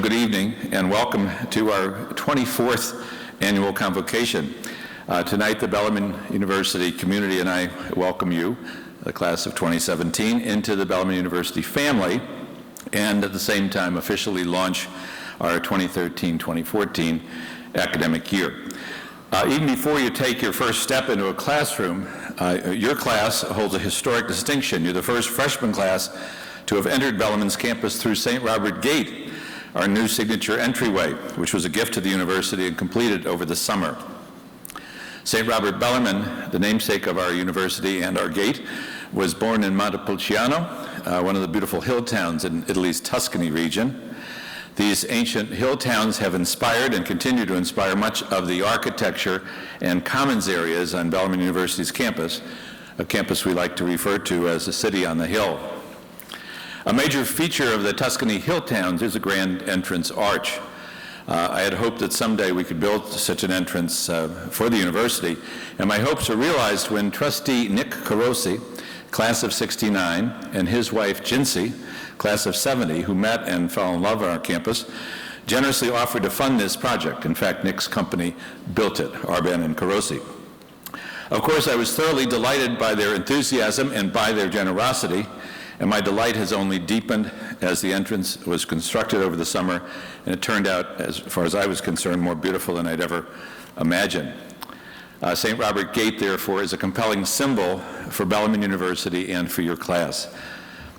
Good evening and welcome to our 24th annual Convocation. Tonight the Bellarmine University community and I welcome you, the class of 2017, into the Bellarmine University family and at the same time officially launch our 2013-2014 academic year. Even before you take your first step into a classroom, your class holds a historic distinction. You're the first freshman class to have entered Bellarmine's campus through St. Robert Gate, our new signature entryway, which was a gift to the university and completed over the summer. St. Robert Bellarmine, the namesake of our university and our gate, was born in Montepulciano, one of the beautiful hill towns in Italy's Tuscany region. These ancient hill towns have inspired and continue to inspire much of the architecture and commons areas on Bellarmine University's campus, a campus we like to refer to as the city on the hill. A major feature of the Tuscany hill towns is a grand entrance arch. I had hoped that someday we could build such an entrance for the university, and my hopes were realized when trustee Nick Carosi, class of 69, and his wife Jinsey, class of 70, who met and fell in love on our campus, generously offered to fund this project. In fact, Nick's company built it, Arban and Carosi. Of course, I was thoroughly delighted by their enthusiasm and by their generosity, and my delight has only deepened as the entrance was constructed over the summer, and it turned out, as far as I was concerned, more beautiful than I'd ever imagined. St. Robert Gate, therefore, is a compelling symbol for Bellarmine University and for your class.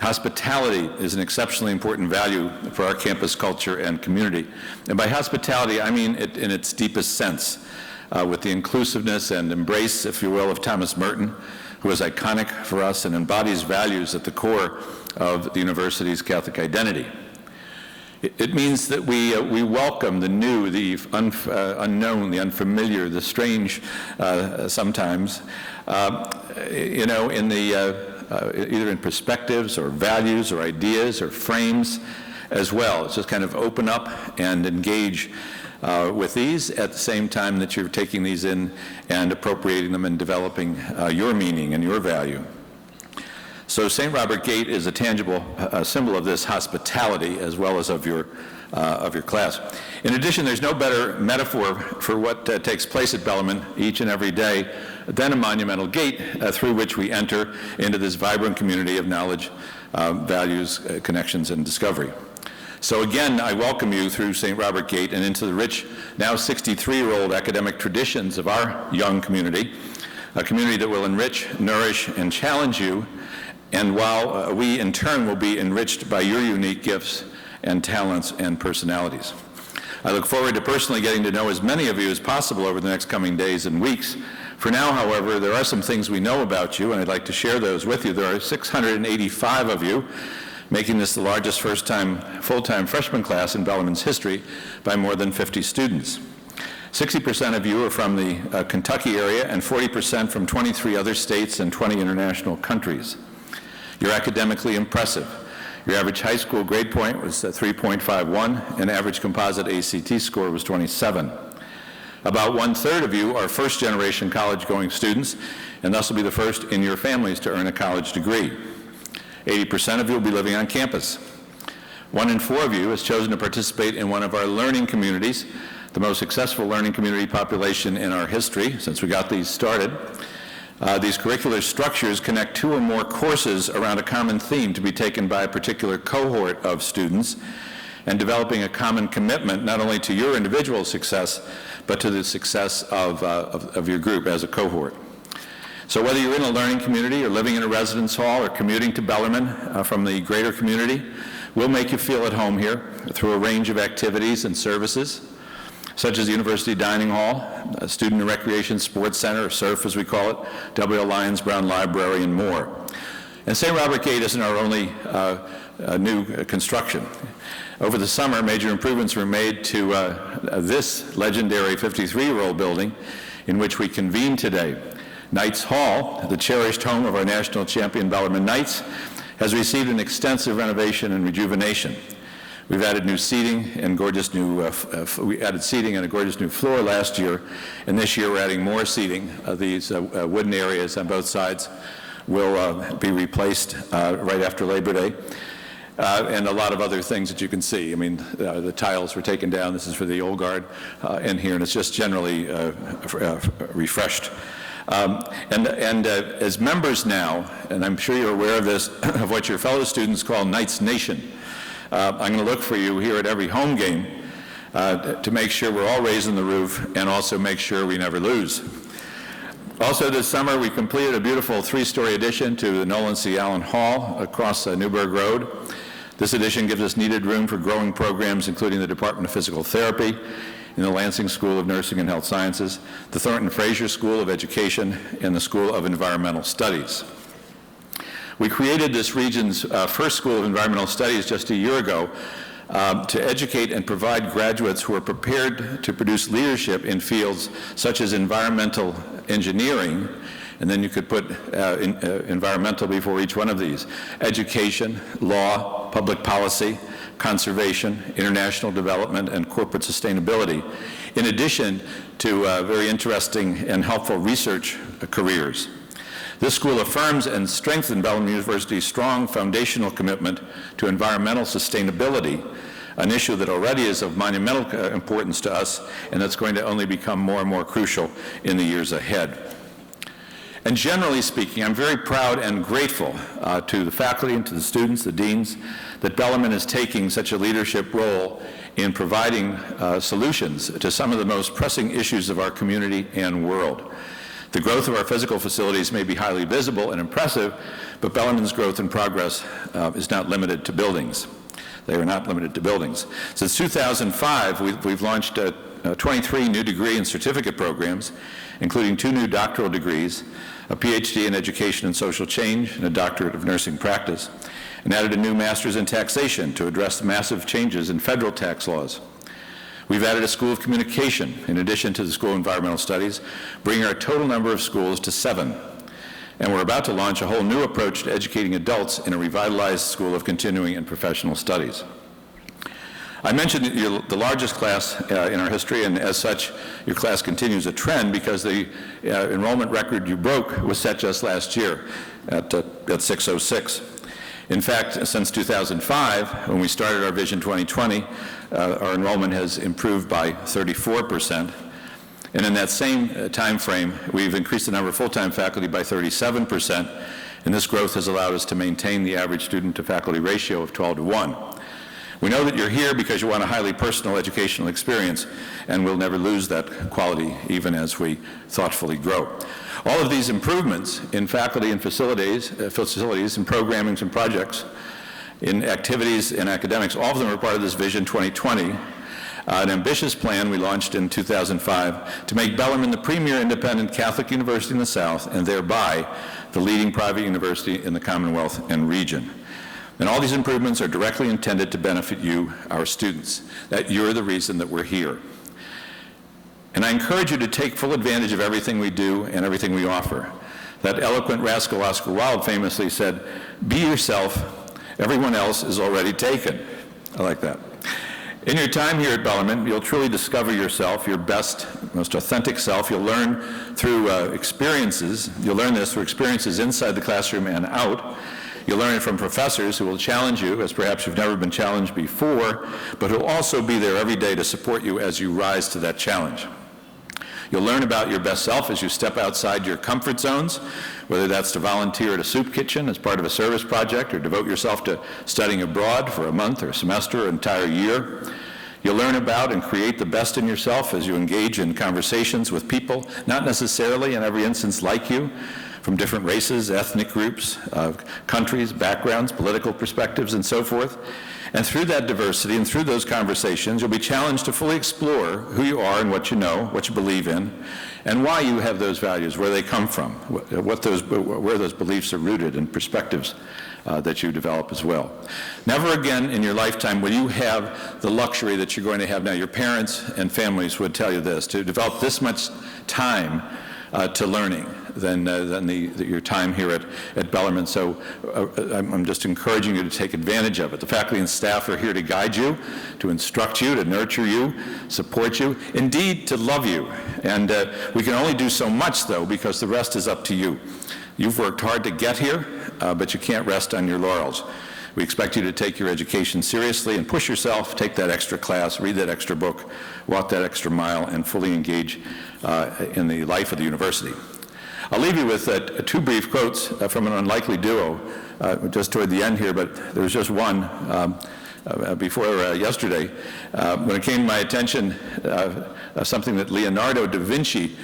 Hospitality is an exceptionally important value for our campus culture and community. And by hospitality, I mean it in its deepest sense, with the inclusiveness and embrace, if you will, of Thomas Merton, who is iconic for us and embodies values at the core of the university's Catholic identity. It means that we welcome the new, the unknown, the unfamiliar, the strange sometimes, in either in perspectives or values or ideas or frames as well. It's just kind of open up and engage with these at the same time that you're taking these in and appropriating them and developing your meaning and your value. So St. Robert Gate is a tangible symbol of this hospitality as well as of your class. In addition, there's no better metaphor for what takes place at Bellarmine each and every day than a monumental gate through which we enter into this vibrant community of knowledge, values, connections, and discovery. So again, I welcome you through St. Robert Gate and into the rich, now 63-year-old academic traditions of our young community, a community that will enrich, nourish, and challenge you, and while we in turn will be enriched by your unique gifts and talents and personalities. I look forward to personally getting to know as many of you as possible over the next coming days and weeks. For now, however, there are some things we know about you, and I'd like to share those with you. There are 685 of you, making this the largest first-time, full-time freshman class in Bellarmine's history by more than 50 students. 60% of you are from the Kentucky area and 40% from 23 other states and 20 international countries. You're academically impressive. Your average high school grade point was 3.51, and average composite ACT score was 27. About 1/3 of you are first-generation college-going students, and thus will be the first in your families to earn a college degree. 80% of you will be living on campus. 1 in 4 of you has chosen to participate in one of our learning communities, the most successful learning community population in our history since we got these started. These curricular structures connect 2 or more courses around a common theme to be taken by a particular cohort of students, and developing a common commitment not only to your individual success, but to the success of your group as a cohort. So whether you're in a learning community or living in a residence hall or commuting to Bellarmine from the greater community, we'll make you feel at home here through a range of activities and services, such as the University Dining Hall, Student and Recreation Sports Center, or SURF as we call it, W.L. Lyons Brown Library, and more. And St. Robert Gate isn't our only new construction. Over the summer, major improvements were made to this legendary 53-year-old building in which we convene today. Knights Hall, the cherished home of our national champion Bellarmine Knights, has received an extensive renovation and rejuvenation. We've added new seating and we added seating and a gorgeous new floor last year, and this year we're adding more seating. These wooden areas on both sides will be replaced right after Labor Day. and a lot of other things that you can see. I mean, the tiles were taken down. This is for the old guard in here, and it's just generally refreshed. As members now, and I'm sure you're aware of this, of what your fellow students call Knights Nation, I'm going to look for you here at every home game to make sure we're all raising the roof and also make sure we never lose. Also this summer, we completed a beautiful 3-story addition to the Nolan C. Allen Hall across Newburgh Road. This addition gives us needed room for growing programs, including the Department of Physical Therapy in the Lansing School of Nursing and Health Sciences, the Thornton Fraser School of Education, and the School of Environmental Studies. We created this region's first School of Environmental Studies just a year ago to educate and provide graduates who are prepared to produce leadership in fields such as environmental engineering, and then you could put environmental before each one of these: education, law, public policy, conservation, international development, and corporate sustainability, in addition to very interesting and helpful research careers. This school affirms and strengthens Bellarmine University's strong foundational commitment to environmental sustainability, an issue that already is of monumental importance to us, and that's going to only become more and more crucial in the years ahead. And generally speaking, I'm very proud and grateful to the faculty and to the students, the deans, that Bellarmine is taking such a leadership role in providing solutions to some of the most pressing issues of our community and world. The growth of our physical facilities may be highly visible and impressive, but Bellarmine's growth and progress is not limited to buildings. They are not limited to buildings. Since 2005, we've launched 23 new degree and certificate programs, including 2 new doctoral degrees, a PhD in Education and Social Change, and a Doctorate of Nursing Practice, and added a new Master's in Taxation to address the massive changes in federal tax laws. We've added a School of Communication in addition to the School of Environmental Studies, bringing our total number of schools to 7. And we're about to launch a whole new approach to educating adults in a revitalized School of Continuing and Professional Studies. I mentioned that you're the largest class in our history, and as such, your class continues a trend because the enrollment record you broke was set just last year at 606. In fact, since 2005, when we started our Vision 2020, our enrollment has improved by 34%. And in that same time frame, we've increased the number of full-time faculty by 37%, and this growth has allowed us to maintain the average student-to-faculty ratio of 12-to-1. We know that you're here because you want a highly personal educational experience, and we'll never lose that quality even as we thoughtfully grow. All of these improvements in faculty and facilities and programmings and projects, in activities and academics, all of them are part of this Vision 2020, an ambitious plan we launched in 2005 to make Bellarmine the premier independent Catholic university in the South, and thereby the leading private university in the Commonwealth and region. And all these improvements are directly intended to benefit you, our students, that you're the reason that we're here. And I encourage you to take full advantage of everything we do and everything we offer. That eloquent rascal Oscar Wilde famously said, "Be yourself, everyone else is already taken." I like that. In your time here at Bellarmine, you'll truly discover yourself, your best, most authentic self. You'll learn through experiences. You'll learn this through experiences inside the classroom and out. You'll learn it from professors who will challenge you, as perhaps you've never been challenged before, but who'll also be there every day to support you as you rise to that challenge. You'll learn about your best self as you step outside your comfort zones, whether that's to volunteer at a soup kitchen as part of a service project or devote yourself to studying abroad for a month or a semester or an entire year. You'll learn about and create the best in yourself as you engage in conversations with people, not necessarily in every instance like you, from different races, ethnic groups, countries, backgrounds, political perspectives, and so forth. And through that diversity and through those conversations, you'll be challenged to fully explore who you are and what you know, what you believe in, and why you have those values, where they come from, where those beliefs are rooted, and perspectives that you develop as well. Never again in your lifetime will you have the luxury that you're going to have now. Your parents and families would tell you this, to develop this much time to learning than your time here at Bellarmine. So I'm just encouraging you to take advantage of it. The faculty and staff are here to guide you, to instruct you, to nurture you, support you, indeed to love you. And we can only do so much, though, because the rest is up to you. You've worked hard to get here, but you can't rest on your laurels. We expect you to take your education seriously and push yourself, take that extra class, read that extra book, walk that extra mile, and fully engage in the life of the university. I'll leave you with two brief quotes from an unlikely duo just toward the end here, but there was just one before yesterday. When it came to my attention, something that Leonardo da Vinci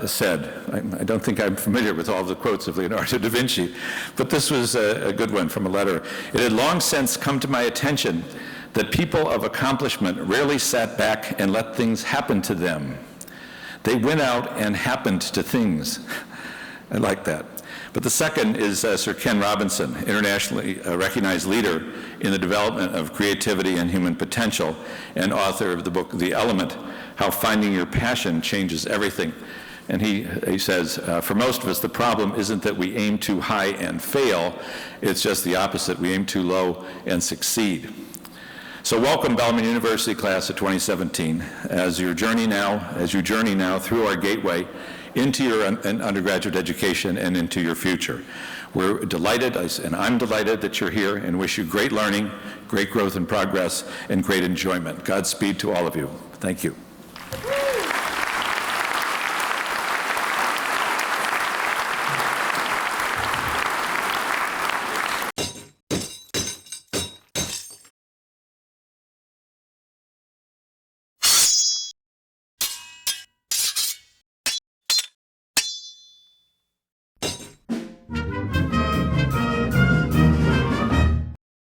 said. I don't think I'm familiar with all the quotes of Leonardo da Vinci, but this was a good one from a letter. It had long since come to my attention that people of accomplishment rarely sat back and let things happen to them. They went out and happened to things. I like that. But the second is Sir Ken Robinson, internationally recognized leader in the development of creativity and human potential, and author of the book, The Element, How Finding Your Passion Changes Everything. And he says, for most of us, the problem isn't that we aim too high and fail, it's just the opposite. We aim too low and succeed. So welcome, Bellarmine University class of 2017, as you journey now through our gateway into your undergraduate education and into your future. We're delighted, and I'm delighted that you're here, and wish you great learning, great growth and progress, and great enjoyment. Godspeed to all of you. Thank you.